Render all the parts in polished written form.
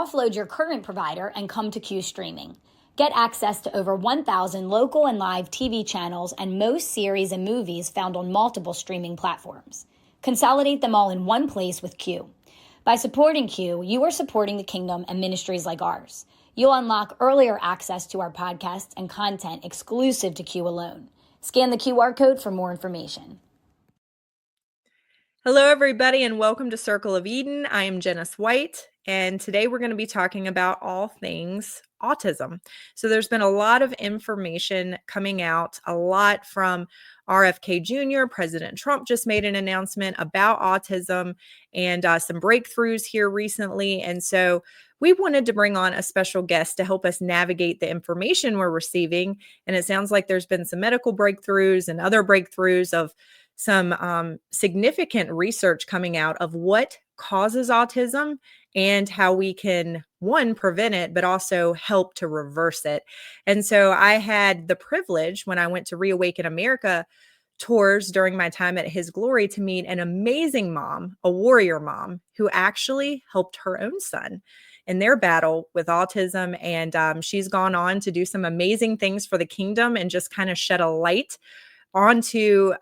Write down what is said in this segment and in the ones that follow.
offload your current provider and come to Q Streaming. Get access to over 1,000 local and live TV channels and most series and movies found on multiple streaming platforms. Consolidate them all in one place with Q. By supporting Q, you are supporting the kingdom and ministries like ours. You'll unlock earlier access to our podcasts and content exclusive to Q alone. Scan the QR code for more information. Hello, everybody, and welcome to Circle of Eden. I am Jenness White, and today we're going to be talking about all things autism. So there's been a lot of information coming out, a lot from RFK Jr. President Trump just made an announcement about autism and some breakthroughs here recently. And so we wanted to bring on a special guest to help us navigate the information we're receiving. And it sounds like there's been some medical breakthroughs and other breakthroughs of some significant research coming out of what causes autism and how we can, one, prevent it, but also help to reverse it. And so I had the privilege when I went to Reawaken America tours during my time at His Glory to meet an amazing mom, a warrior mom, who actually helped her own son in their battle with autism. And she's gone on to do some amazing things for the kingdom and just kind of shed a light onto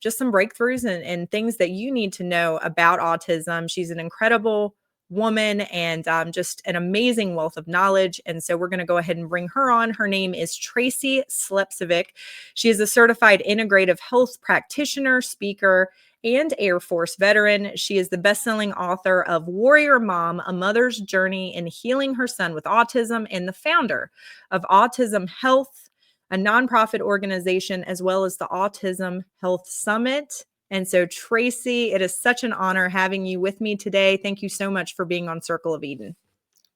just some breakthroughs and things that you need to know about autism. She's an incredible woman and just an amazing wealth of knowledge. And so we're going to go ahead and bring her on. Her name is Tracy Slepcevic. She is a certified integrative health practitioner, speaker, and Air Force veteran. She is the best-selling author of Warrior Mom, A Mother's Journey in Healing Her Son with Autism, and the founder of Autism Health, a nonprofit organization, as well as the Autism Health Summit. And so, Tracy, it is such an honor having you with me today. Thank you so much for being on Circle of Eden.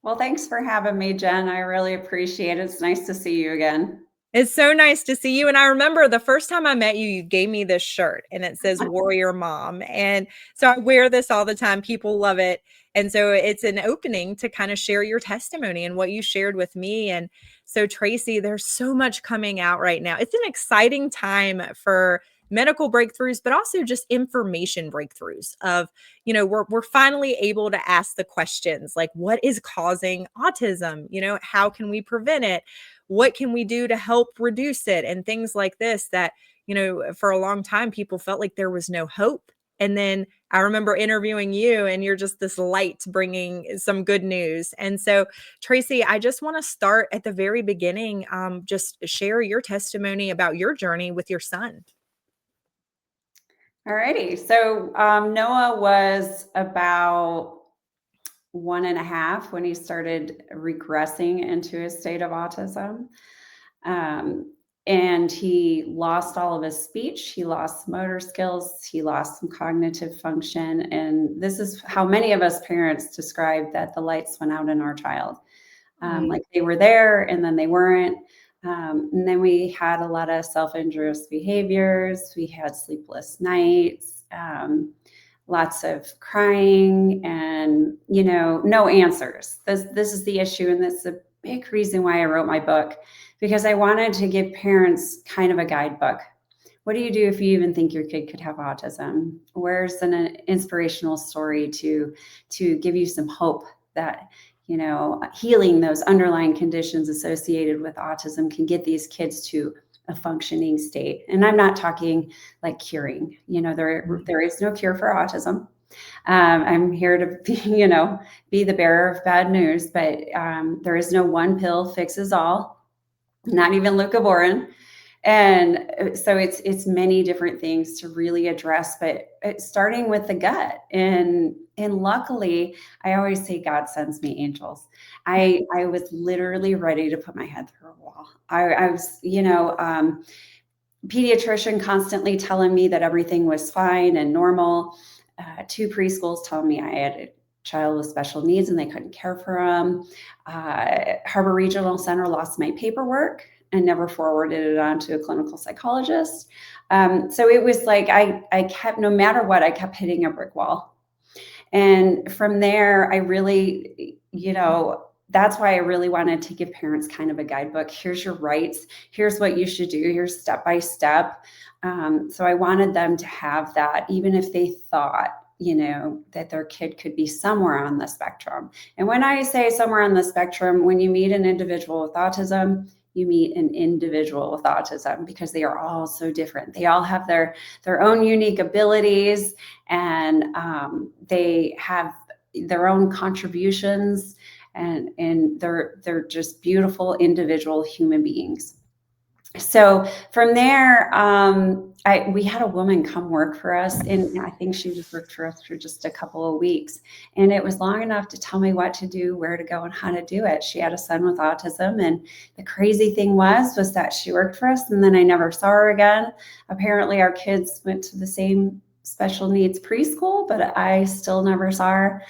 Well, thanks for having me, Jen. I really appreciate it. It's nice to see you again. It's so nice to see you. And I remember the first time I met you, you gave me this shirt and it says Warrior Mom. And so I wear this all the time. People love it. And so it's an opening to kind of share your testimony and what you shared with me. And so, Tracy, there's so much coming out right now. It's an exciting time for medical breakthroughs, but also just information breakthroughs of, you know, we're finally able to ask the questions like, what is causing autism? You know, how can we prevent it? What can we do to help reduce it? And things like this that, you know, for a long time, people felt like there was no hope. And then I remember interviewing you and you're just this light bringing some good news. And so, Tracy, I just want to start at the very beginning. Just share your testimony about your journey with your son. All righty. So Noah was about 1.5 when he started regressing into a state of autism. And he lost all of his speech. He lost motor skills. He lost some cognitive function. And this is how many of us parents describe that the lights went out in our child. Like they were there and then they weren't. And then we had a lot of self-injurious behaviors. We had sleepless nights, lots of crying and, you know, no answers. This is the issue. And that's a big reason why I wrote my book, because I wanted to give parents kind of a guidebook. What do you do if you even think your kid could have autism? Where's an inspirational story to give you some hope that, you know, healing those underlying conditions associated with autism can get these kids to a functioning state. And I'm not talking like curing, you know, there is no cure for autism. I'm here to be the bearer of bad news, but there is no one pill fixes all, not even leucovorin. And so it's many different things to really address, but starting with the gut. And luckily, I always say God sends me angels. I was literally ready to put my head through a wall. I was, pediatrician constantly telling me that everything was fine and normal. 2 preschools telling me I had a child with special needs and they couldn't care for him. Harbor Regional Center lost my paperwork and never forwarded it on to a clinical psychologist. So it was like, I kept, no matter what, I kept hitting a brick wall. And from there, I really, that's why I really wanted to give parents kind of a guidebook. Here's your rights. Here's what you should do. Here's step by step. So I wanted them to have that, even if they thought that their kid could be somewhere on the spectrum. And when I say somewhere on the spectrum, when you meet an individual with autism, you meet an individual with autism, because they are all so different. They all have their own unique abilities, and they have their own contributions, and they're just beautiful individual human beings. So from there, we had a woman come work for us, and I think she just worked for us for just a couple of weeks. And it was long enough to tell me what to do, where to go, and how to do it. She had a son with autism, and the crazy thing was that she worked for us, and then I never saw her again. Apparently, our kids went to the same special needs preschool, but I still never saw her.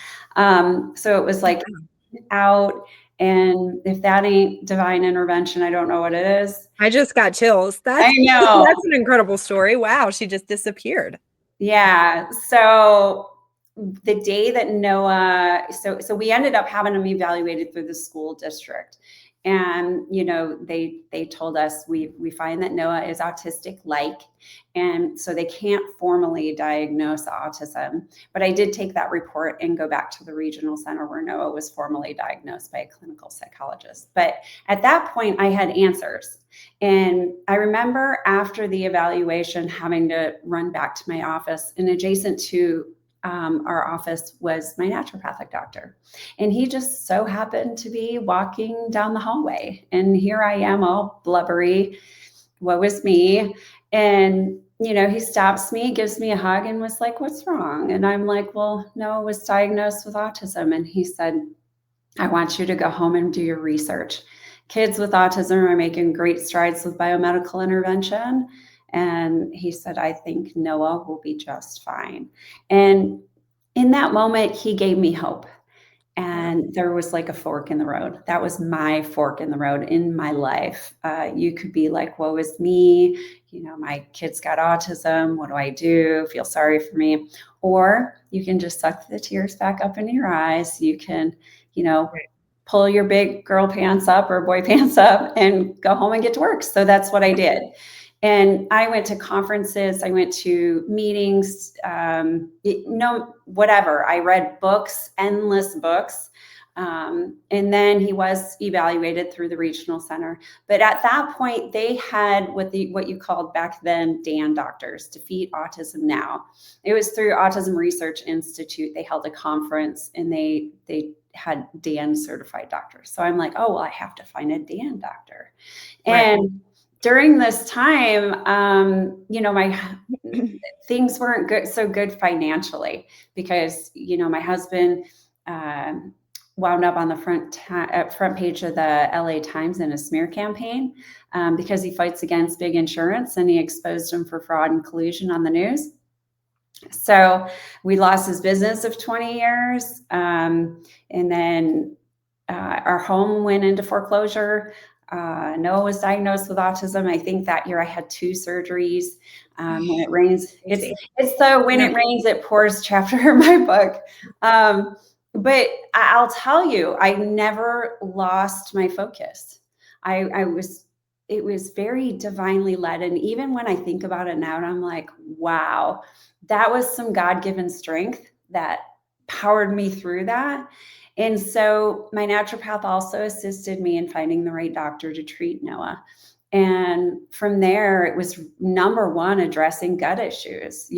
So it was like out. And if that ain't divine intervention, I don't know what it is. I just got chills. I know. That's an incredible story. Wow, she just disappeared. Yeah. So the day that Noah, so we ended up having him evaluated through the school district. And, they told us we find that Noah is autistic-like, and so they can't formally diagnose autism. But I did take that report and go back to the regional center where Noah was formally diagnosed by a clinical psychologist. But at that point, I had answers. And I remember after the evaluation having to run back to my office, and adjacent to our office was my naturopathic doctor. And he just so happened to be walking down the hallway. And here I am, all blubbery. Woe is me. And, he stops me, gives me a hug, and was like, "What's wrong?" And I'm like, "Well, Noah was diagnosed with autism." And he said, "I want you to go home and do your research. Kids with autism are making great strides with biomedical intervention." And he said, "I think Noah will be just fine." And in that moment, he gave me hope. And there was like a fork in the road. That was my fork in the road in my life. You could be like, "Woe is me. My kid's got autism. What do I do? Feel sorry for me." Or you can just suck the tears back up into your eyes. You can, pull your big girl pants up or boy pants up and go home and get to work. So that's what I did. And I went to conferences, I went to meetings, whatever. I read books, endless books. And then he was evaluated through the regional center. But at that point, they had what you called back then DAN doctors, Defeat Autism Now. It was through Autism Research Institute. They held a conference, and they had DAN certified doctors. So I'm like, "Oh, well, I have to find a DAN doctor." And Right. during this time, my things weren't so good financially, because, my husband wound up on the front page of the LA Times in a smear campaign, because he fights against big insurance, and he exposed them for fraud and collusion on the news. So we lost his business of 20 years. And then our home went into foreclosure. Noah was diagnosed with autism. I think that year I had 2 surgeries. When it rains, it's the "when it rains, it pours" chapter in my book. But I'll tell you, I never lost my focus. It was very divinely led. And even when I think about it now, I'm like, wow, that was some God-given strength that powered me through that. And so my naturopath also assisted me in finding the right doctor to treat Noah. And from there, it was number one, addressing gut issues.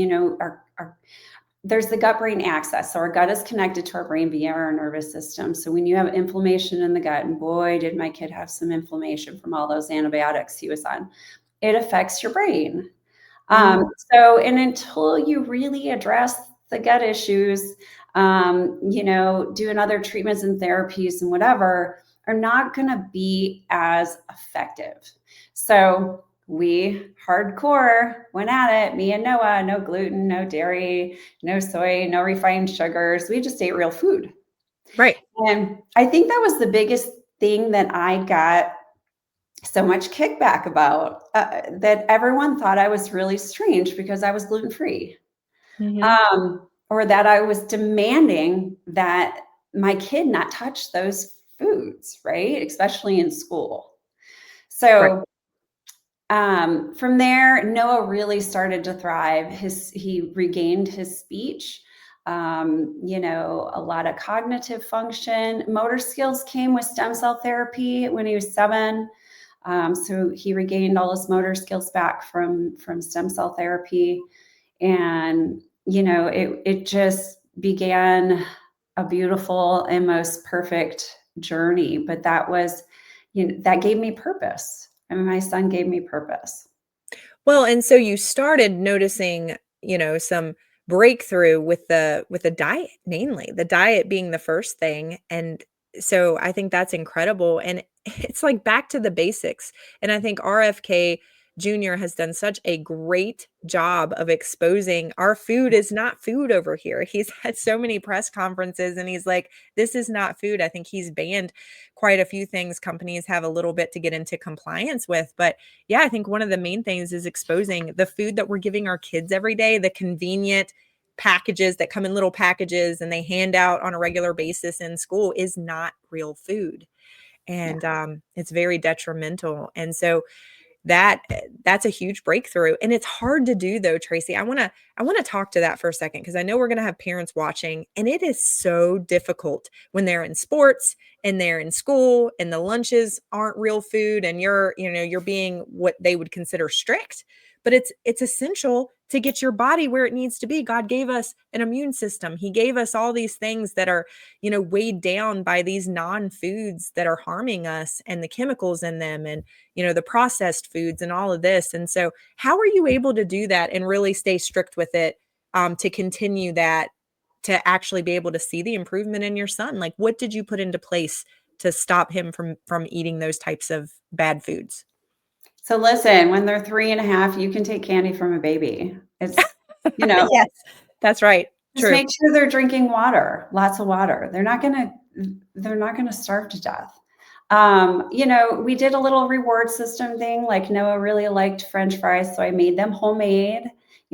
There's the gut-brain axis. So our gut is connected to our brain via our nervous system. So when you have inflammation in the gut, and boy, did my kid have some inflammation from all those antibiotics he was on, it affects your brain. And until you really address the gut issues, doing other treatments and therapies and whatever are not going to be as effective. So we hardcore went at it, me and Noah. No gluten, no dairy, no soy, no refined sugars. We just ate real food. Right. And I think that was the biggest thing that I got so much kickback about, that everyone thought I was really strange because I was gluten-free. Or that I was demanding that my kid not touch those foods, right? Especially in school. So from there, Noah really started to thrive. He regained his speech. A lot of cognitive function. Motor skills came with stem cell therapy when he was 7. So he regained all his motor skills back from stem cell therapy. And, it just began a beautiful and most perfect journey. But that was, that gave me purpose. I mean, my son gave me purpose. Well, and so you started noticing, some breakthrough with the diet, mainly, the diet being the first thing, and so I think that's incredible, and it's like back to the basics, and I think RFK Jr. has done such a great job of exposing our food is not food over here. He's had so many press conferences and he's like, "This is not food." I think he's banned quite a few things companies have a little bit to get into compliance with, but yeah, I think one of the main things is exposing the food that we're giving our kids every day, the convenient packages that come in little packages and they hand out on a regular basis in school is not real food. Yeah. And it's very detrimental. And so that's a huge breakthrough, and it's hard to do though, Tracy. I wanna talk to that for a second because I know we're gonna have parents watching, and it is so difficult when they're in sports and they're in school and the lunches aren't real food and you're being what they would consider strict, but it's essential to get your body where it needs to be. God gave us an immune system. He gave us all these things that are, weighed down by these non-foods that are harming us and the chemicals in them and the processed foods and all of this. And so, how are you able to do that and really stay strict with it to continue that, to actually be able to see the improvement in your son? Like, what did you put into place to stop him from eating those types of bad foods? So listen, when they're 3.5, you can take candy from a baby. It's, Yes, that's right. just True. make sure they're drinking water, lots of water. They're not gonna starve to death. We did a little reward system thing. Like Noah really liked French fries, so I made them homemade.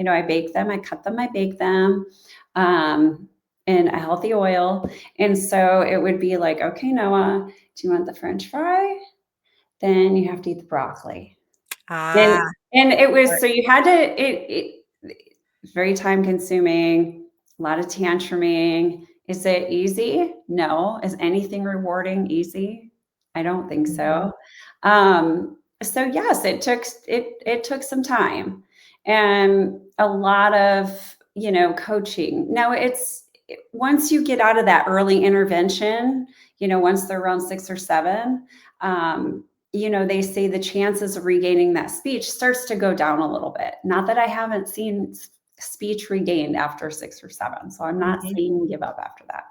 I bake them, I cut them, I bake them in a healthy oil. And so it would be like, okay, Noah, do you want the French fry? Then you have to eat the broccoli. And Ah, and it was smart. so you had to it's very time consuming, a lot of tantruming. Is it easy? No. Is anything rewarding easy? I don't think Mhm. so. So yes, it took some time and a lot of, coaching. Now once you get out of that early intervention, once they're around 6 or 7, um, they say the chances of regaining that speech starts to go down a little bit. Not that I haven't seen speech regained after 6 or 7, so I'm not Mhm. saying give up after that.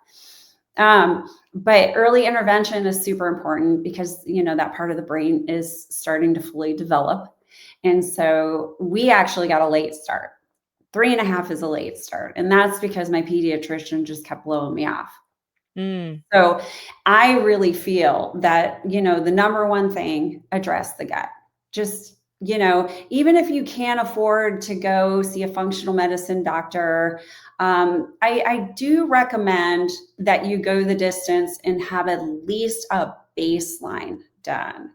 But early intervention is super important because that part of the brain is starting to fully develop, and so we actually got a late start. 3.5 is a late start, and that's because my pediatrician just kept blowing me off. Mm. So I really feel that, the number one thing, address the gut. Just, even if you can't afford to go see a functional medicine doctor, I do recommend that you go the distance and have at least a baseline done.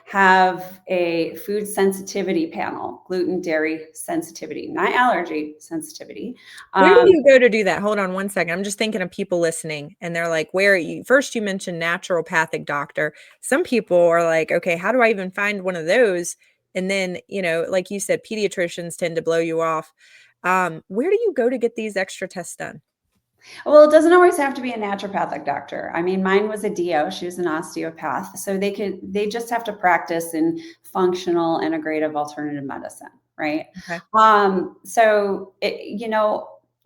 Have a food sensitivity panel, gluten, dairy sensitivity, not allergy sensitivity. Where do Um, you go to do that? Hold on one second. I'm just thinking of people listening and they're like, where are you? First, you mentioned naturopathic doctor. Some people are like, okay, how do I even find one of those? And then, like you said, pediatricians tend to blow you off. Where do you go to get these extra tests done? Well, it doesn't always have to be a naturopathic doctor. I mean, mine was a DO. She was an osteopath. So they just have to practice in functional integrative alternative medicine, right? Okay.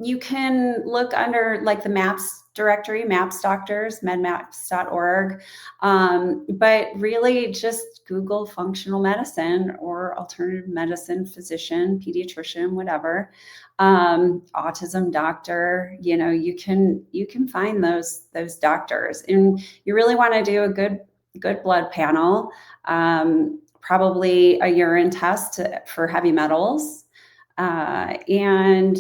You can look under like the MAPS directory, MAPS doctors, medmaps.org. But really just Google functional medicine or alternative medicine physician, pediatrician, whatever, autism doctor. You can find those doctors, and you really want to do a good blood panel, probably a urine test for heavy metals, and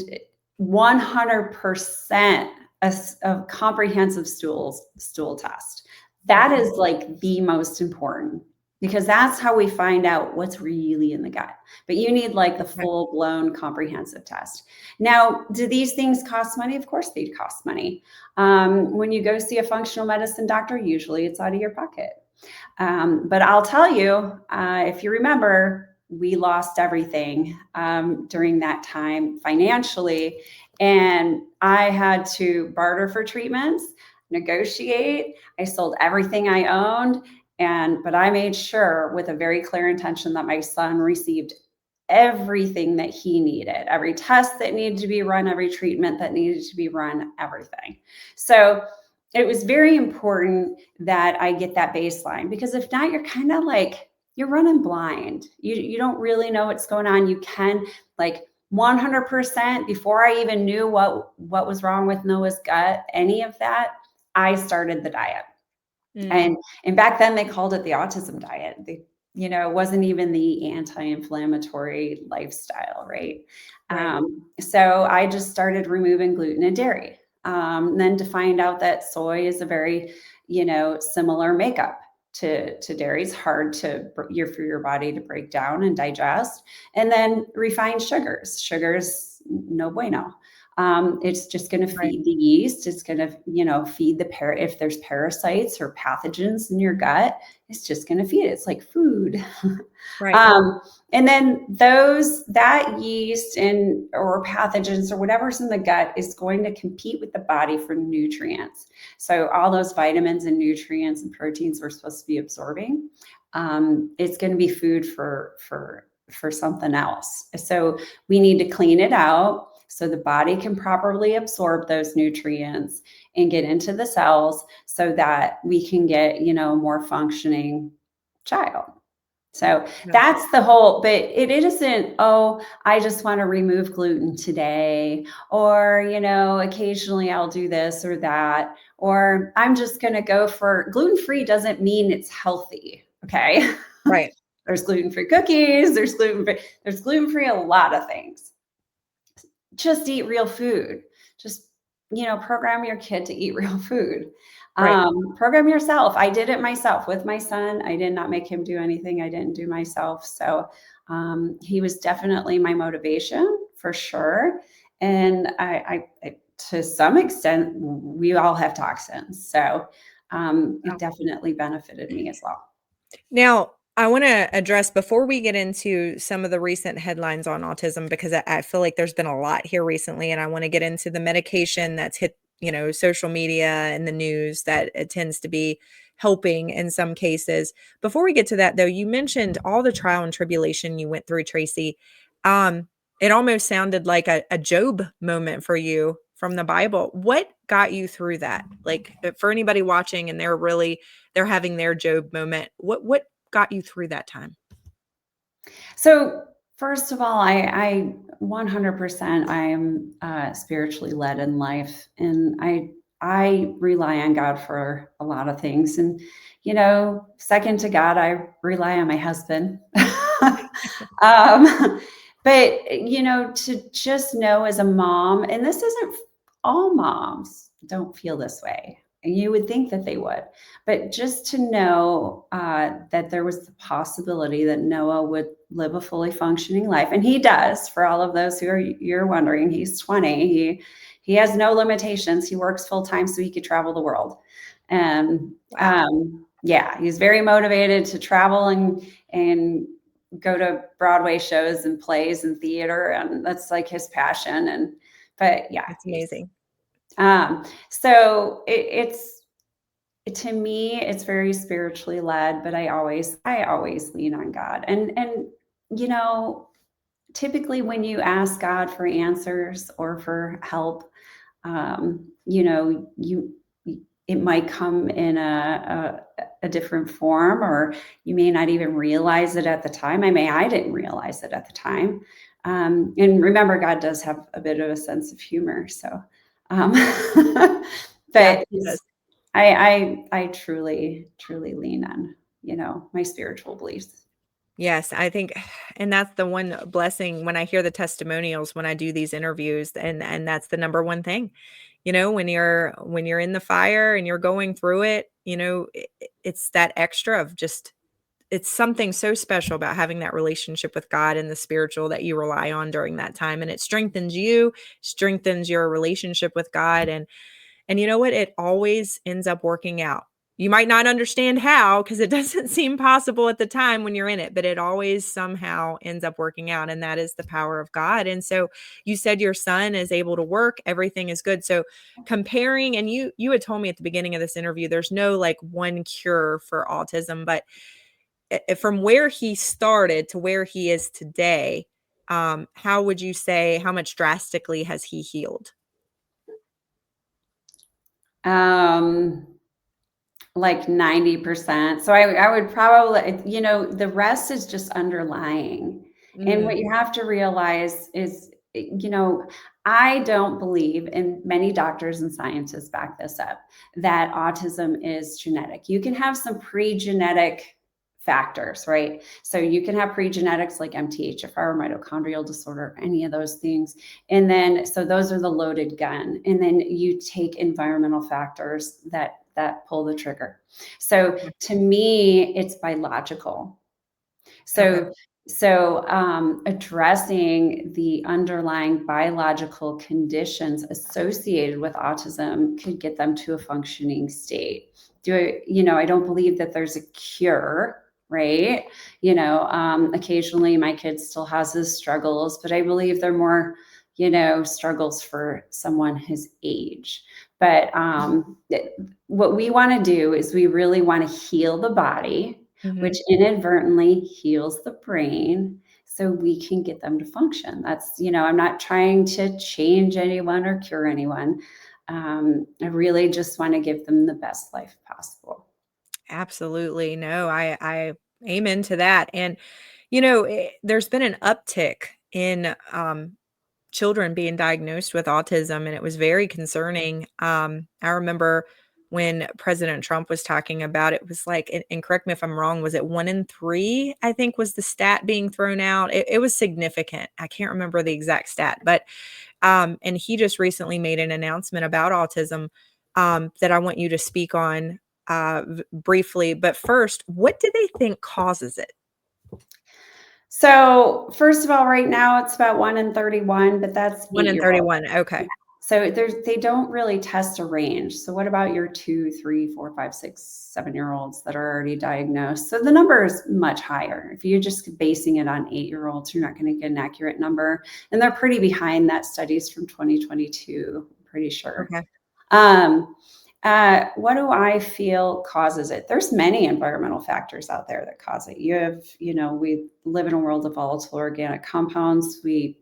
100% a comprehensive stool test. That Okay. is like the most important. because that's how we find out what's really in the gut. But you need like the Right. full blown comprehensive test. Now, do these things cost money? Of course they cost money. When you go see a functional medicine doctor, usually it's out of your pocket. But I'll tell you, if you remember, we lost everything during that time financially. And I had to barter for treatments, negotiate. I sold everything I owned. But I made sure with a very clear intention that my son received everything that he needed, every test that needed to be run, every treatment that needed to be run, everything. So it was very important that I get that baseline, because if not, you're kind of like, you're running blind. You don't really know what's going on. You can like 100% before I even knew what was wrong with Noah's gut, any of that, I started the diet. Mm. And back then they called it the autism diet. It wasn't even the anti-inflammatory lifestyle, right? Right. So I just started removing gluten and dairy. Then to find out that soy is a very, similar makeup to dairy. It's hard for your body to break down and digest. And then refined sugars, no bueno. It's just going to Right. feed the yeast. It's going to, feed if there's parasites or pathogens in your gut, it's just going to feed it. It's like food. Right. And then that yeast or pathogens or whatever's in the gut is going to compete with the body for nutrients. So all those vitamins and nutrients and proteins we're supposed to be absorbing, it's going to be food for something else. So we need to clean it out so the body can properly absorb those nutrients and get into the cells so that we can get, a more functioning child. So Yeah. that's the whole, but it isn't, oh, I just want to remove gluten today, or, occasionally I'll do this or that, or I'm just going to go for gluten-free doesn't mean it's healthy. Okay. Right. There's gluten-free cookies, there's gluten-free a lot of things. Just eat real food. Just, program your kid to eat real food. Right. Program yourself. I did it myself with my son. I did not make him do anything I didn't do myself. So he was definitely my motivation for sure. And I to some extent, we all have toxins. So it definitely benefited me as well. Now, I want to address before we get into some of the recent headlines on autism, because I feel like there's been a lot here recently, and I want to get into the medication that's hit, social media and the news that it tends to be helping in some cases. Before we get to that, though, you mentioned all the trial and tribulation you went through, Tracy. It almost sounded like a Job moment for you from the Bible. What got you through that? Like for anybody watching and they're having their Job moment. What got you through that time? So first of all, I 100% I am spiritually led in life, and I rely on God for a lot of things. And second to God, I rely on my husband. um, but to just know as a mom, and this isn't all moms don't feel this way. And you would think that they would, but just to know that there was the possibility that Noah would live a fully functioning life, and he does. For all of those you're wondering, he's 20. He has no limitations. He works full time so he could travel the world, and yeah, he's very motivated to travel and go to Broadway shows and plays and theater, and that's like his passion. But yeah, It's amazing. So it's to me, it's very spiritually led, but I always lean on God. And typically when you ask God for answers or for help, you it might come in a different form, or you may not even realize it at the time. I didn't realize it at the time. And remember, God does have a bit of a sense of humor. So, Yeah, but he does. I truly lean on, my spiritual beliefs. Yes, I think, and that's the one blessing when I hear the testimonials when I do these interviews, and that's the number one thing. When you're in the fire and you're going through it, it's that extra of just it's something so special about having that relationship with God and the spiritual that you rely on during that time. And it strengthens you, strengthens your relationship with God. And you know what? It always ends up working out. You might not understand how, because it doesn't seem possible at the time when you're in it, but it always somehow ends up working out. And that is the power of God. And so you said your son is able to work, everything is good. So comparing, and you had told me at the beginning of this interview, there's no like one cure for autism, but from where he started to where he is today, how would you say, how much drastically has he healed? Like 90%. So I would probably, the rest is just underlying. And what Mm, you have to realize is, I don't believe, and many doctors and scientists back this up, that autism is genetic. You can have some pre-genetic factors, right? So you can have pre-genetics like MTHFR, mitochondrial disorder, any of those things. And then, so those are the loaded gun. And then you take environmental factors that pull the trigger. So okay. to me, it's biological. Okay. So addressing the underlying biological conditions associated with autism could get them to a functioning state. I don't believe that there's a cure, right? Occasionally my kid still has his struggles, but I believe they're more, struggles for someone his age. But what we want to do is we really want to heal the body, Mhm. which inadvertently heals the brain so we can get them to function. That's, I'm not trying to change anyone or cure anyone. I really just want to give them the best life possible. Absolutely. No, I amen to that. And there's been an uptick in children being diagnosed with autism, and it was very concerning. I remember when President Trump was talking about it, was like, and correct me if I'm wrong, was it 1 in 3? I think was the stat being thrown out. It was significant. I can't remember the exact stat, but and he just recently made an announcement about autism that I want you to speak on briefly. But first, what do they think causes it? So, first of all, right now it's about 1 in 31, but that's 1 in eight-year-olds. 31. Okay. So they don't really test a range. So what about your 2, 3, 4, 5, 6, 7-year-olds that are already diagnosed? So the number is much higher. If you're just basing it on 8-year-olds, you're not going to get an accurate number. And they're pretty behind that studies from 2022, I'm pretty sure. Okay. What do I feel causes it? There's many environmental factors out there that cause it. We live in a world of volatile organic compounds. We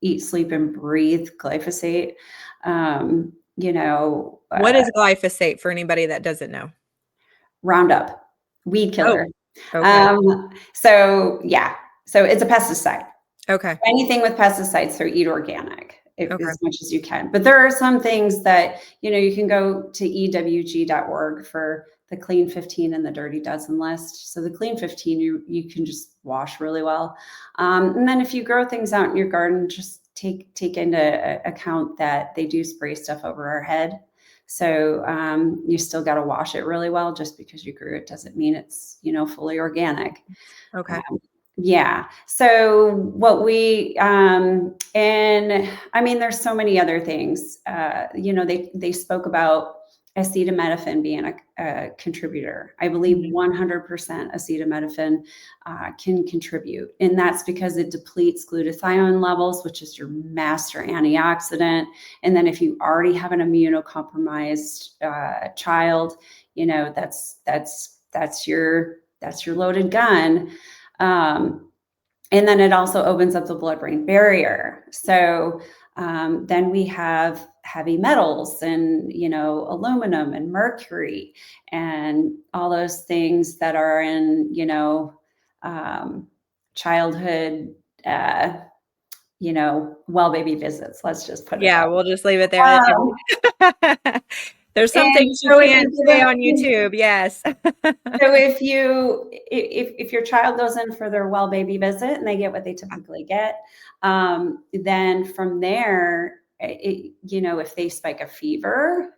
eat, sleep, and breathe glyphosate. What is glyphosate for anybody that doesn't know? Roundup, weed Oh, killer. okay. So it's a pesticide. Okay. Anything with pesticides, so eat organic Okay. as much as you can. But there are some things that, you can go to ewg.org for the clean 15 and the dirty dozen list. So the clean 15, you can just wash really well. And then if you grow things out in your garden, just take into account that they do spray stuff over our head. So you still got to wash it really well. Just because you grew it doesn't mean it's, fully organic. Okay. Yeah. So and I mean, there's so many other things. They spoke about acetaminophen being a contributor. I believe Mhm. 100% acetaminophen can contribute, and that's because it depletes glutathione levels, which is your master antioxidant. And then if you already have an immunocompromised child, that's your loaded gun. And then it also opens up the blood-brain barrier. So then we have heavy metals and, aluminum and mercury and all those things that are in, childhood, well baby visits. Let's just put it Yeah, that we'll just leave it there. way. There's some And things you so if can't you say give on YouTube. Yes. So if your child goes in for their well baby visit and they get what they typically get, then from there, if they spike a fever,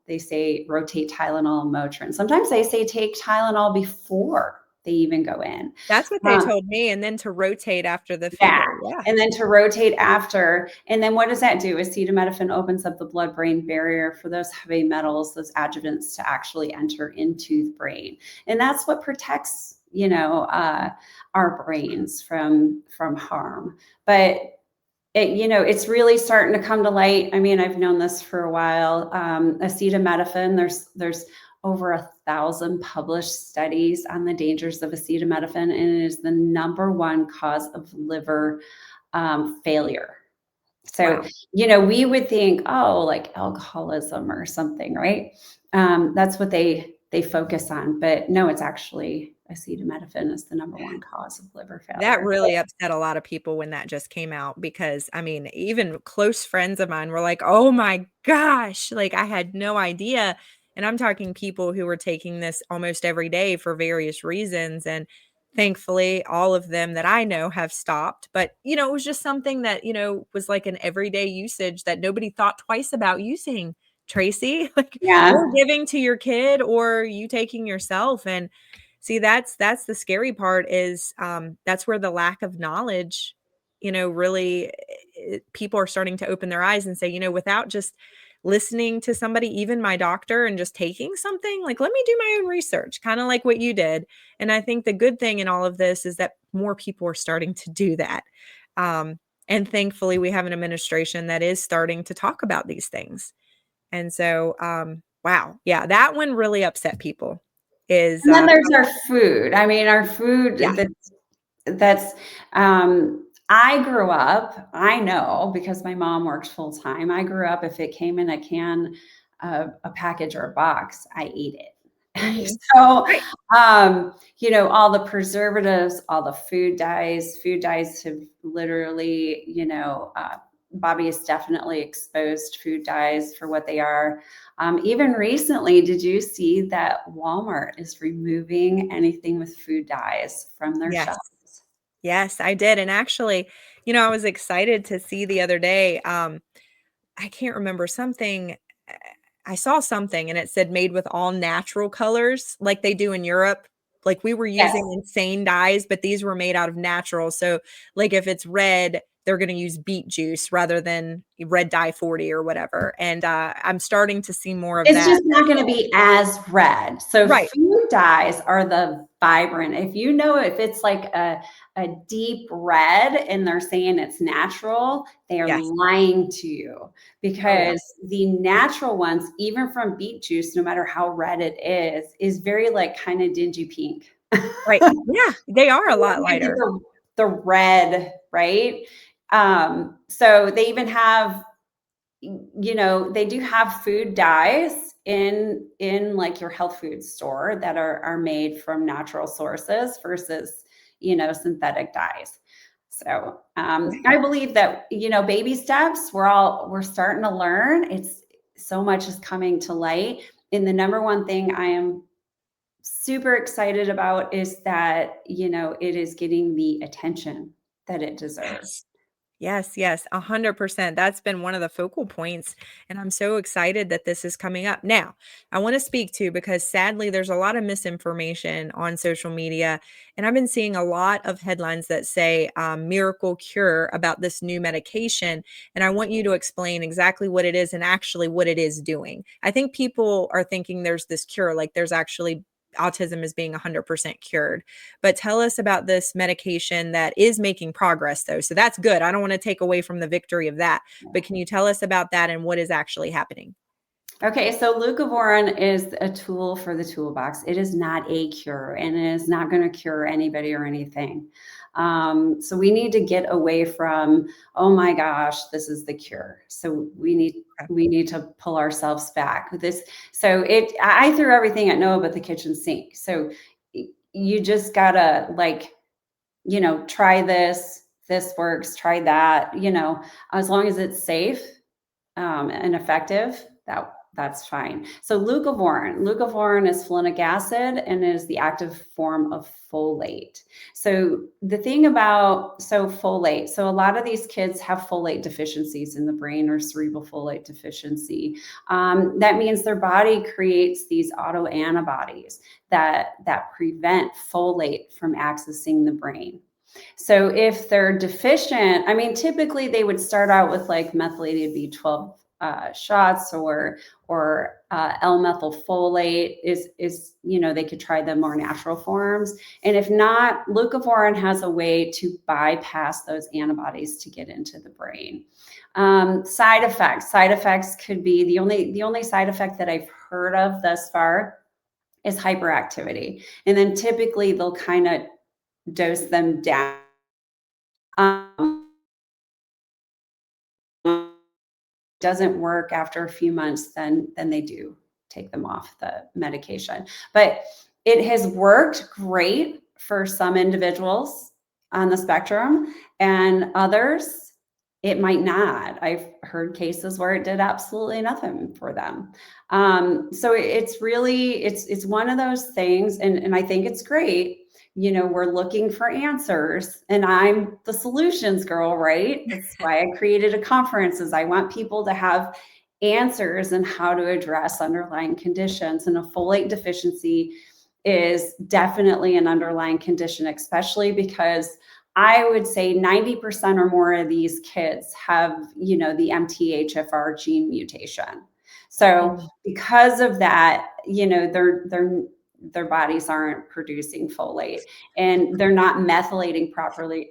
they say rotate Tylenol and Motrin. Sometimes they say take Tylenol before they even go in. That's what they told me, and then to rotate after the Yeah. fever. Yeah. And then to rotate after. And then what does that do? Acetaminophen opens up the blood-brain barrier for those heavy metals, those adjuvants to actually enter into the brain. And that's what protects, our brains from harm. But it's really starting to come to light. I mean, I've known this for a while. Acetaminophen, there's over 1,000 published studies on the dangers of acetaminophen, and it is the number one cause of liver failure. So, Wow. we would think, oh, like alcoholism or something, right? That's what they focus on, but no, it's actually acetaminophen is the number one cause of liver That failure. really upset a lot of people when that just came out because, I mean, even close friends of mine were like, "Oh my gosh," like, I had no idea, and I'm talking people who were taking this almost every day for various reasons, and thankfully, all of them that I know have stopped, but, it was just something that, was like an everyday usage that nobody thought twice about using, Tracy, like, Yeah. or giving to your kid or you taking yourself, and see, that's the scary part is, that's where the lack of knowledge, really people are starting to open their eyes and say, without just listening to somebody, even my doctor, and just taking something, like, let me do my own research, kind of like what you did. And I think the good thing in all of this is that more people are starting to do that. And thankfully, we have an administration that is starting to talk about these things. And so, wow, yeah, that one really upset people. Is And then there's our food. I mean, our food Yeah. that's I grew up, I know because my mom worked full time. I grew up, if it came in a can, a package or a box, I ate it. Mhm. So, Right. all the preservatives, all the food dyes have literally, Bobby has definitely exposed food dyes for what they are. Even recently, did you see that Walmart is removing anything with food dyes from their Yes. shelves? Yes, I did, and actually, I was excited to see the other day, I can't remember something, eh, I saw something and it said made with all natural colors like they do in Europe. Like, we were Yes. using insane dyes, but these were made out of natural, so, like, if it's red, they're gonna use beet juice rather than red dye 40 or whatever, and, I'm starting to see more of It's that. just not going to be as red. So Right. food dyes are the vibrant. If it's like a deep red and they're saying it's natural, they are Yes. lying to you Oh, yeah. because the natural ones, even from beet juice, no matter how red it is very like kind of dingy pink. Right. Yeah, they are a lot Gives you lighter. the red, right? So they even have they do have food dyes in like your health food store that are made from natural sources versus synthetic dyes. So I believe that baby steps, we're starting to learn. It's so much is coming to light, and the number one thing I am super excited about is that it is getting the attention that it deserves. Yes. Yes, yes, 100%. That's been one of the focal points, and I'm so excited that this is coming up. Now, I wanna speak to because sadly, there's a lot of misinformation on social media, and I've been seeing a lot of headlines that say, "Miracle cure" about this new medication, and I want you to explain exactly what it is and actually what it is doing. I think people are thinking there's this cure, like there's actually autism is being 100% cured. But tell us about this medication that is making progress, though. So that's good. I don't want to take away from the victory of that. But can you tell us about that and what is actually happening? Okay, so leucovorin is a tool for the toolbox. It is not a cure, and it is not going to cure anybody or anything. So we need to get away from, oh my gosh, this is the cure. So Okay. we need to pull ourselves back. I threw everything at Noah but the kitchen sink. So you just gotta try this. This works. Try that. As long as it's safe and effective, That's fine. So leucovorin is folinic acid and is the active form of folate. So the thing about folate, so a lot of these kids have folate deficiencies in the brain or cerebral folate deficiency. That means their body creates these autoantibodies that prevent folate from accessing the brain. So if they're deficient, I mean, typically they would start out with like methylated B12 shots or L-methylfolate is they could try the more natural forms. And if not, leucovorin has a way to bypass those antibodies to get into the brain. Side effects could be the only side effect that I've heard of thus far is hyperactivity. And then typically they'll kind of dose them down. Doesn't work after a few months, then they do take them off the medication. But it has worked great for some individuals on the spectrum, and others it might not. I've heard cases where it did absolutely nothing for them. So it's really it's one of those things, and I think it's great. We're looking for answers, and I'm the solutions girl, right? That's why I created a conference, is I want people to have answers and how to address underlying conditions. And a folate deficiency is definitely an underlying condition, especially because I would say 90% or more of these kids have, the MTHFR gene mutation. So because of that, their bodies aren't producing folate, and they're not methylating properly.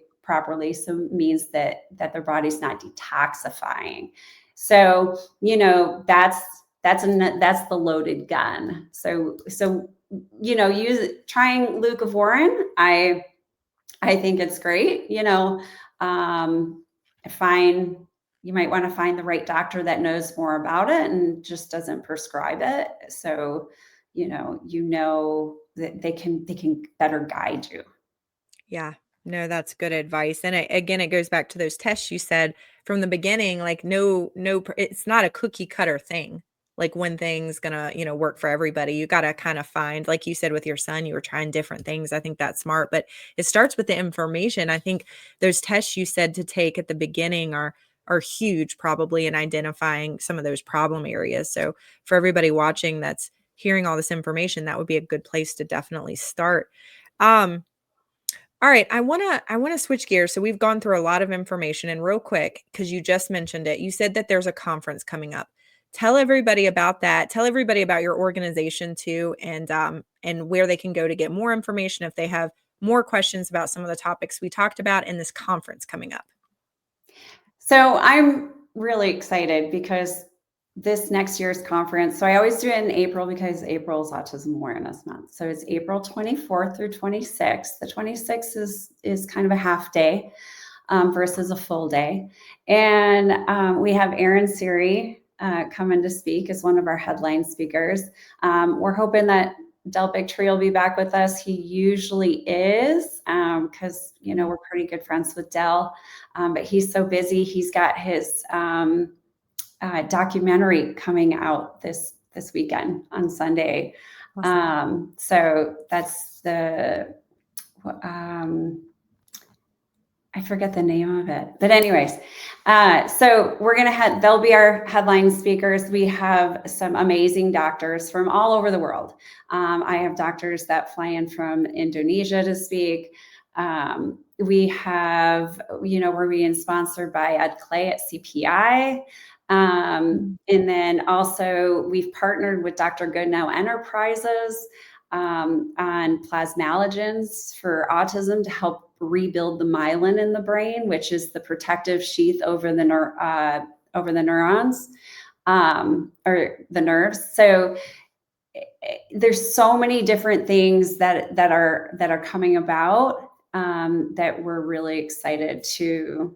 So it means that their body's not detoxifying. So, that's the loaded gun. So, trying leucovorin, I think it's great. You might want to find the right doctor that knows more about it and just doesn't prescribe it. So, that they can better guide you. Yeah, no, that's good advice. And again, it goes back to those tests you said from the beginning, like no, it's not a cookie cutter thing. Like one thing's gonna, work for everybody. You got to kind of find, like you said, with your son, you were trying different things. I think that's smart, but it starts with the information. I think those tests you said to take at the beginning are huge, probably in identifying some of those problem areas. So for everybody watching that's hearing all this information, that would be a good place to definitely start. All right, I wanna switch gears. So we've gone through a lot of information, and real quick, because you just mentioned it, you said that there's a conference coming up. Tell everybody about that. Tell everybody about your organization too, and where they can go to get more information if they have more questions about some of the topics we talked about in this conference coming up. So I'm really excited because this next year's conference, so I always do it in April because April is Autism Awareness Month. So it's April 24th through 26th. The 26th is kind of a half day versus a full day. And we have Aaron Siri coming to speak as one of our headline speakers. We're hoping that Del Bigtree will be back with us. He usually is because, we're pretty good friends with Del, but he's so busy. He's got his documentary coming out this weekend on Sunday. Awesome. So that's I forget the name of it, but anyways, so we're going to they'll be our headline speakers. We have some amazing doctors from all over the world. I have doctors that fly in from Indonesia to speak. We have, we're being sponsored by Ed Clay at CPI. And then also we've partnered with Dr. Goodnow Enterprises on plasmalogens for autism to help rebuild the myelin in the brain, which is the protective sheath over the neurons or the nerves. So there's so many different things that are coming about that we're really excited to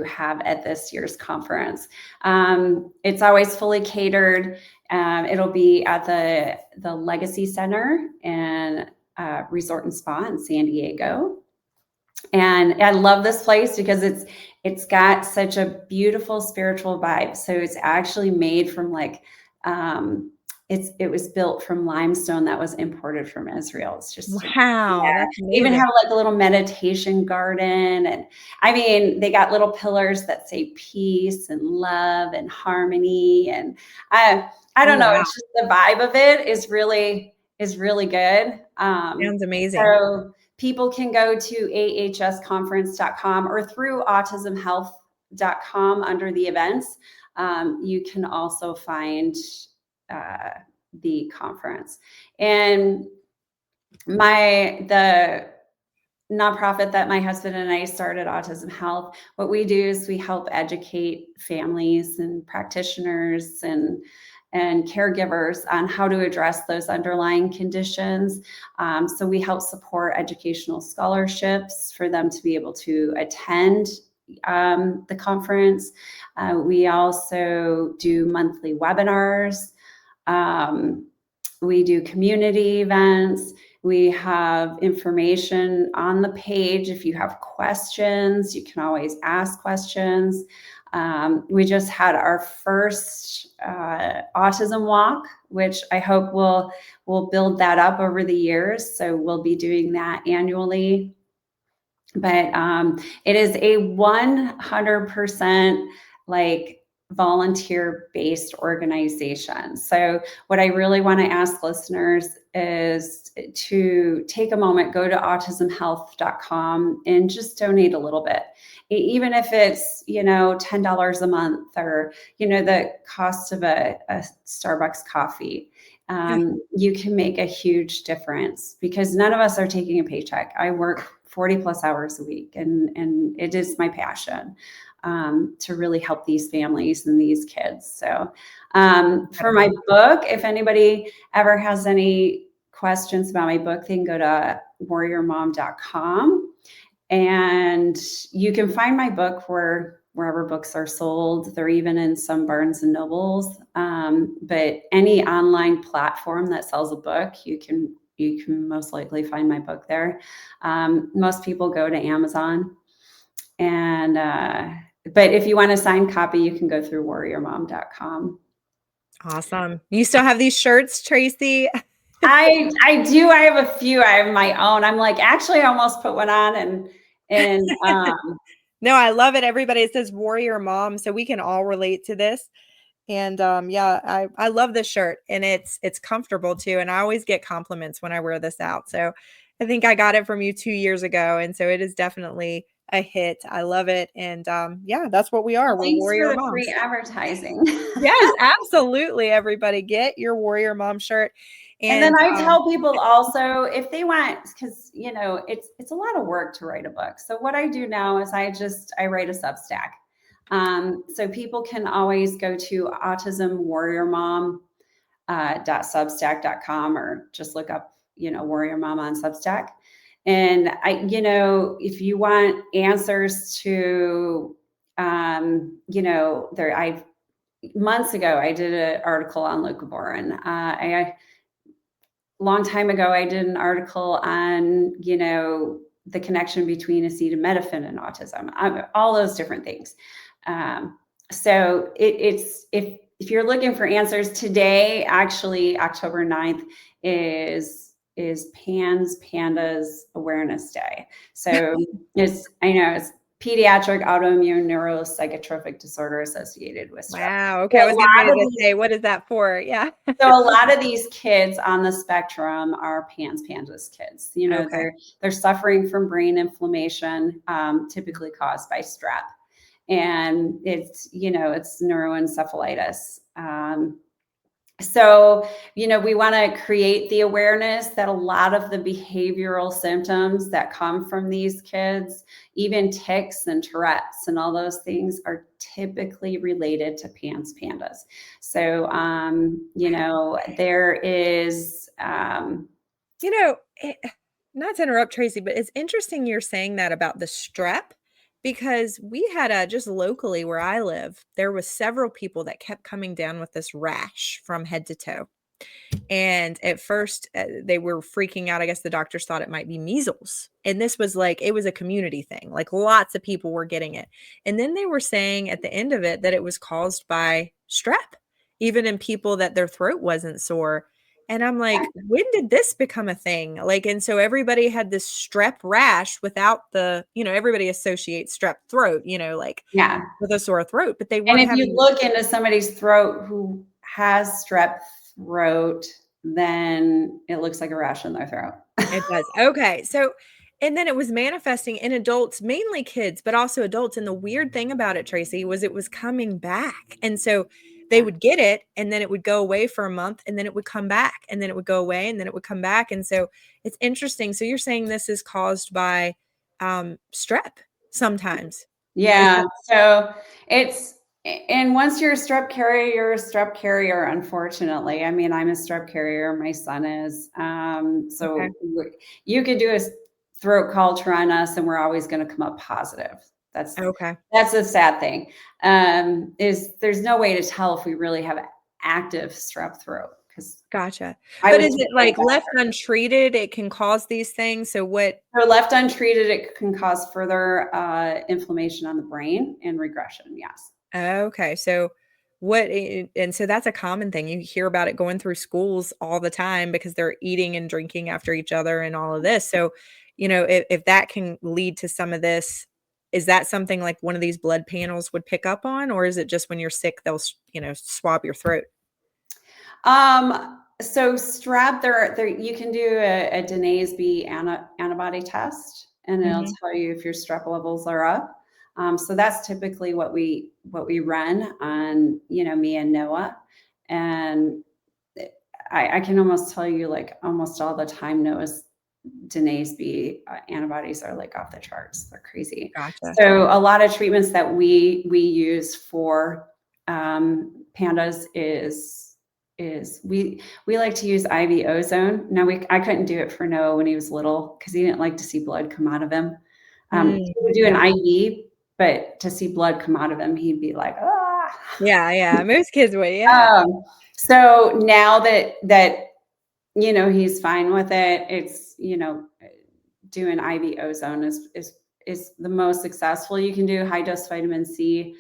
have at this year's conference. It's always fully catered. It'll be at the Legacy Center and Resort and Spa in San Diego. And I love this place because it's got such a beautiful spiritual vibe. So it's actually made from like It was built from limestone that was imported from Israel. It's just, Wow, yeah. that's They even amazing. have like a little meditation garden. And I mean, they got little pillars that say peace and love and harmony. And I don't Oh, know, wow. it's just the vibe of it is really good. Sounds amazing. So people can go to ahsconference.com or through autismhealth.com under the events. You can also find the conference. And the nonprofit that my husband and I started, Autism Health, what we do is we help educate families and practitioners and caregivers on how to address those underlying conditions. So we help support educational scholarships for them to be able to attend the conference. We also do monthly webinars. We do community events. We have information on the page. If you have questions, you can always ask questions. We just had our first autism walk, which I hope we'll build that up over the years. So we'll be doing that annually. But it is a 100% like volunteer-based organization. So what I really want to ask listeners is to take a moment, go to autismhealth.com and just donate a little bit. Even if it's, $10 a month or, the cost of a Starbucks coffee. You can make a huge difference because none of us are taking a paycheck. I work 40 plus hours a week and it is my passion to really help these families and these kids. So for my book, if anybody ever has any questions about my book, they can go to warriormom.com and you can find my book wherever books are sold. They're even in some Barnes and Nobles. But any online platform that sells a book, you can most likely find my book there. Most people go to Amazon. And but if you want a signed copy, you can go through warriormom.com. Awesome. You still have these shirts, Tracy? I do. I have a few. I have my own. I'm like, actually, I almost put one on and No, I love it. Everybody, it says Warrior Mom, so we can all relate to this. And yeah, I love this shirt and it's comfortable too. And I always get compliments when I wear this out. So I think I got it from you 2 years ago. And so it is definitely a hit. I love it. And yeah, that's what we are. We're thanks for Warrior the Moms. free advertising. Yes, absolutely. Everybody get your Warrior Mom shirt. And then I tell people also if they want, because it's a lot of work to write a book. So what I do now is I write a Substack. So people can always go to autismwarriormom.substack.com or just look up, Warrior Mom on Substack. And if you want answers to, months ago, I did an article on leucovorin. Long time ago, I did an article on, the connection between acetaminophen and autism, all those different things. So it's if you're looking for answers today, actually October 9th is Pandas Awareness Day. So it's pediatric autoimmune neuropsychotropic disorder associated with stress. Wow. Okay. I was getting ready to say, what is that for? Yeah. So a lot of these kids on the spectrum are pandas kids. Okay. They're suffering from brain inflammation, typically caused by strep. And it's neuroencephalitis. So, we want to create the awareness that a lot of the behavioral symptoms that come from these kids, even tics and Tourette's and all those things, are typically related to pandas. So, there is, not to interrupt Tracy, but it's interesting you're saying that about the strep because we had just locally where I live, there was several people that kept coming down with this rash from head to toe. And at first they were freaking out. I guess the doctors thought it might be measles. And this was it was a community thing. Like lots of people were getting it. And then they were saying at the end of it that it was caused by strep. even in people that their throat wasn't sore. And I'm like, when did this become a thing? Like, and so everybody had this strep rash without the, everybody associates strep throat, like Yeah. with a sore throat, but they And weren't if you having. look into somebody's throat who has strep throat, then it looks like a rash in their throat. It does. Okay. So, and then it was manifesting in adults, mainly kids, but also adults. And the weird thing about it, Tracy, was it was coming back. And so they would get it and then it would go away for a month and then it would come back and then it would go away and then it would come back. And so it's interesting. So you're saying this is caused by strep sometimes. Yeah. So it's, and once you're a strep carrier, you're a strep carrier, unfortunately. I mean, I'm a strep carrier, my son is. Okay. You could do a throat culture on us and we're always going to come up positive. Okay. That's a sad thing. Is there's no way to tell if we really have active strep throat, because Gotcha. I But would is it like left untreated? It can cause these things. So what? So left untreated, it can cause further inflammation on the brain and regression. Yes. Okay. So and so that's a common thing. You hear about it going through schools all the time because they're eating and drinking after each other and all of this. So, if that can lead to some of this, is that something like one of these blood panels would pick up on, or is it just when you're sick, they'll, swab your throat? So strep, there you can do a Jenness B antibody test, and it'll Mhm. tell you if your strep levels are up. So that's typically what we run on, me and Noah, and I can almost tell you, like, almost all the time, Noah's Jenness B antibodies are like off the charts. They're crazy. Gotcha. So a lot of treatments that we use for pandas is we like to use IV ozone. Now I couldn't do it for Noah when he was little because he didn't like to see blood come out of him. He would do an Yeah. IV, but to see blood come out of him, he'd be like, ah. Yeah. Yeah. Most kids would. Yeah. So now that he's fine with it, it's doing IV ozone is the most successful. You can do high dose vitamin C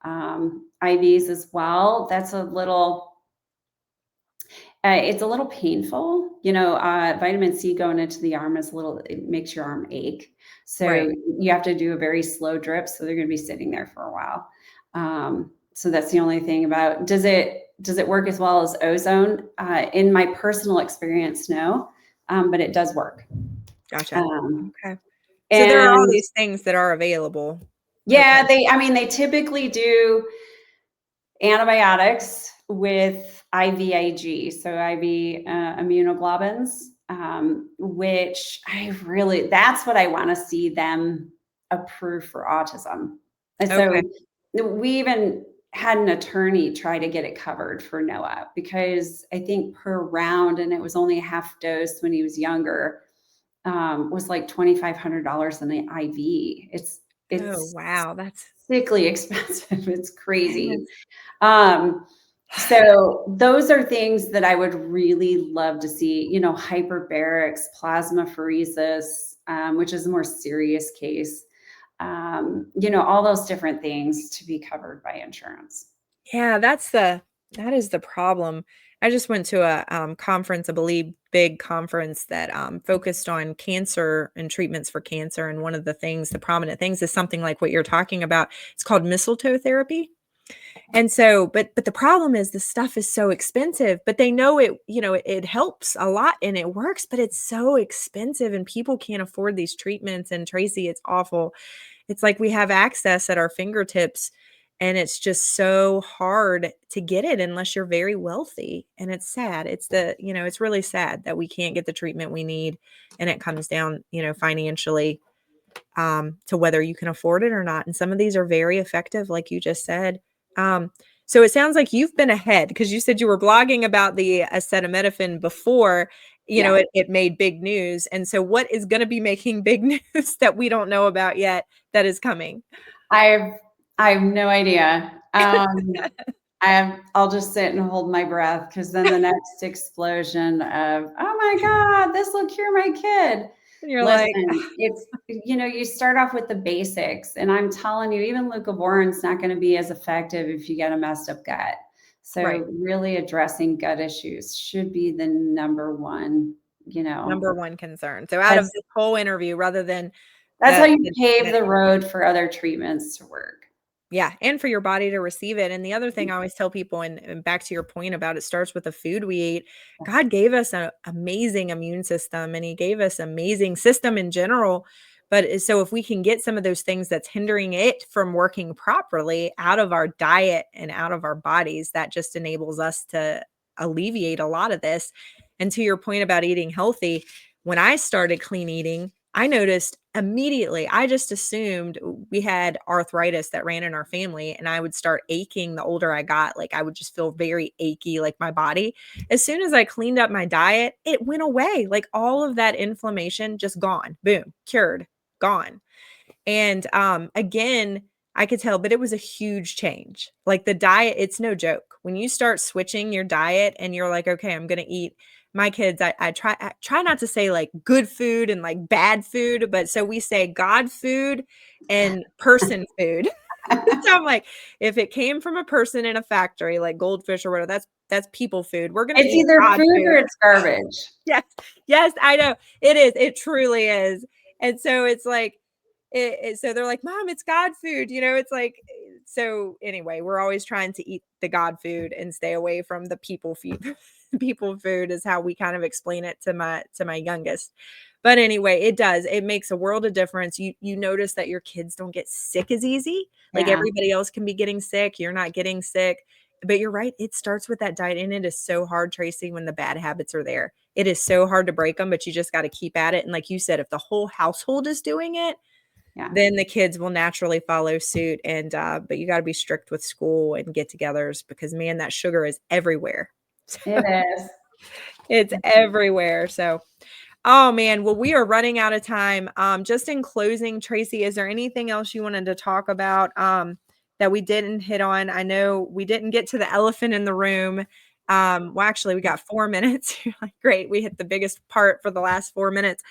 IVs as well. That's a little. It's a little painful, vitamin C going into the arm it makes your arm ache. So Right. you have to do a very slow drip. So they're going to be sitting there for a while. So that's the only thing about, does it work as well as ozone? In my personal experience, no, but it does work. Gotcha. Okay. So there are all And these things that are available. yeah, Okay. they typically do antibiotics with IVIG, so IV immunoglobulins, which that's what I want to see them approve for autism. And so Okay. we even had an attorney try to get it covered for Noah because I think per round, and it was only a half dose when he was younger, was like $2,500 in the IV. Oh, It's wow. That's sickly expensive. It's crazy. yes. So those are things that I would really love to see, hyperbarics, plasmapheresis, which is a more serious case, all those different things to be covered by insurance. Yeah, that is the problem. I just went to a conference, I believe, big conference that focused on cancer and treatments for cancer. And one of the prominent things is something like what you're talking about. It's called mistletoe therapy. And so, but the problem is the stuff is so expensive, but they know it, it helps a lot and it works, but it's so expensive and people can't afford these treatments. And Tracy, it's awful. It's like we have access at our fingertips and it's just so hard to get it unless you're very wealthy. And it's sad. It's really sad that we can't get the treatment we need. And it comes down, financially, to whether you can afford it or not. And some of these are very effective, like you just said. So it sounds like you've been ahead because you said you were blogging about the acetaminophen before, Yeah. it made big news. And so what is going to be making big news that we don't know about yet that is coming? I have no idea. I'll just sit and hold my breath because then the next explosion of, oh my God, this will cure my kid. And you're like, Listen, it's, you start off with the basics, and I'm telling you, even leucovorin's not going to be as effective if you get a messed up gut. So Right. really addressing gut issues should be the number one, Number one concern. So out of that's this whole interview, rather than that's how you the pave the road for other treatments to work. yeah, and for your body to receive it. And the other thing I always tell people, and back to your point about it starts with the food we eat. God gave us an amazing immune system, and He gave us amazing system in general. But so if we can get some of those things that's hindering it from working properly out of our diet and out of our bodies, that just enables us to alleviate a lot of this. And to your point about eating healthy, when I started clean eating, I noticed immediately, I just assumed we had arthritis that ran in our family, and I would start aching the older I got. Like I would just feel very achy, like my body. As soon as I cleaned up my diet, it went away. Like all of that inflammation just gone. Boom, cured, gone. And again, I could tell, but it was a huge change. Like the diet, it's no joke. When you start switching your diet and you're like, okay, I'm going to eat my kids, I try not to say like good food and like bad food, but so we say God food and person food. So I'm like, if it came from a person in a factory, like goldfish or whatever, that's people food. We're going to It's eat either God food or food. it's garbage. Yes. Yes, I know. It is. It truly is. And so it's like, so they're like, Mom, it's God food. It's like, so anyway, we're always trying to eat the God food and stay away from the people food. People food is how we kind of explain it to my youngest. But anyway, it makes a world of difference. You notice that your kids don't get sick as easy. Like Yeah. everybody else can be getting sick. You're not getting sick. But you're right. It starts with that diet. And it is so hard, Tracy, when the bad habits are there. It is so hard to break them, but you just got to keep at it. And like you said, if the whole household is doing it, Yeah. then the kids will naturally follow suit. And but you got to be strict with school and get-togethers because man, that sugar is everywhere. It is. It's everywhere. So, oh man, well, we are running out of time. Just in closing, Tracy, is there anything else you wanted to talk about that we didn't hit on? I know we didn't get to the elephant in the room. Well, actually, we got 4 minutes. Great, we hit the biggest part for the last 4 minutes.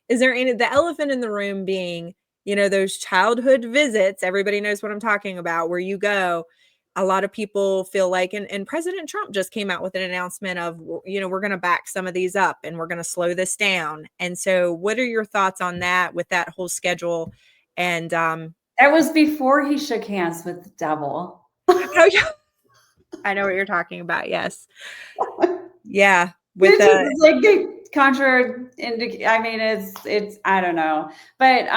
Is there the elephant in the room being, those childhood visits? Everybody knows what I'm talking about, where you go. A lot of people feel like, and President Trump just came out with an announcement of, we're going to back some of these up and we're going to slow this down. And so what are your thoughts on that with that whole schedule? And That was before he shook hands with the devil. oh, yeah. I know what you're talking about. Yes. Yeah. With Which the is like I mean, it's I don't know. But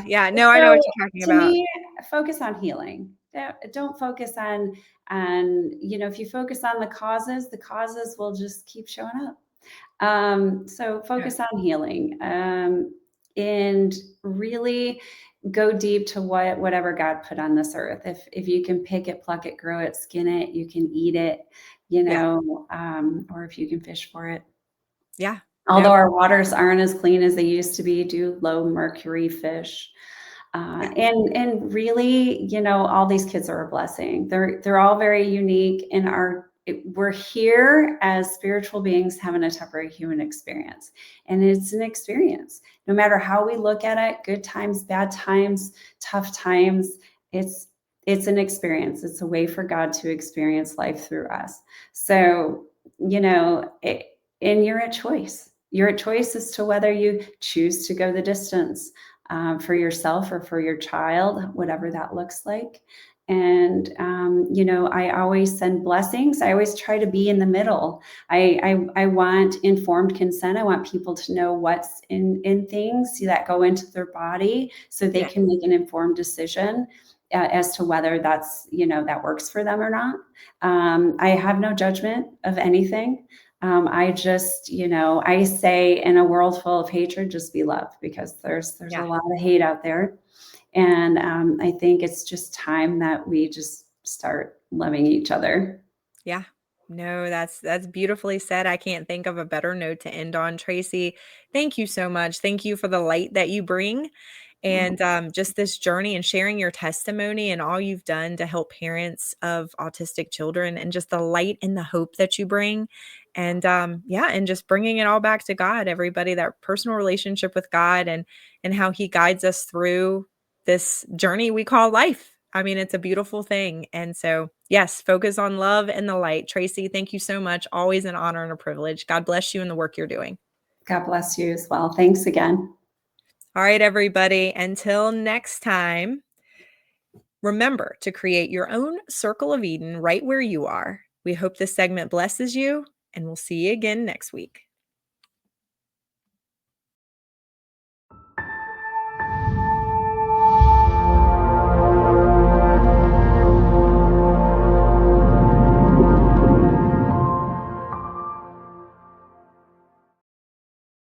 yeah. No, I know what you're talking to about. me, focus on healing. Don't focus on if you focus on the causes will just keep showing up. So focus on healing. And really go deep to whatever God put on this earth. If you can pick it, pluck it, grow it, skin it, you can eat it, or if you can fish for it. Yeah. Although No. our waters aren't as clean as they used to be, do low mercury fish. And really, all these kids are a blessing. They're all very unique in we're here as spiritual beings having a temporary human experience. And it's an experience. No matter how we look at it, good times, bad times, tough times, it's an experience. It's a way for God to experience life through us. So, and you're at choice. You're at choice as to whether you choose to go the distance for yourself or for your child, whatever that looks like. And I always send blessings. I always try to be in the middle. I want informed consent. I want people to know what's in things that go into their body so they can make an informed decision as to whether that's that works for them or not. I have no judgment of anything. I just, I say in a world full of hatred, just be love, because there's a lot of hate out there. And I think it's just time that we just start loving each other. Yeah. No, that's beautifully said. I can't think of a better note to end on, Tracy. Thank you so much. Thank you for the light that you bring and just this journey and sharing your testimony and all you've done to help parents of autistic children, and just the light and the hope that you bring. And and just bringing it all back to God, everybody, that personal relationship with God and how He guides us through this journey we call life. I mean, it's a beautiful thing. And so, yes, focus on love and the light. Tracy, thank you so much. Always an honor and a privilege. God bless you in the work you're doing. God bless you as well. Thanks again. All right, everybody. Until next time, remember to create your own circle of Eden right where you are. We hope this segment blesses you, and we'll see you again next week.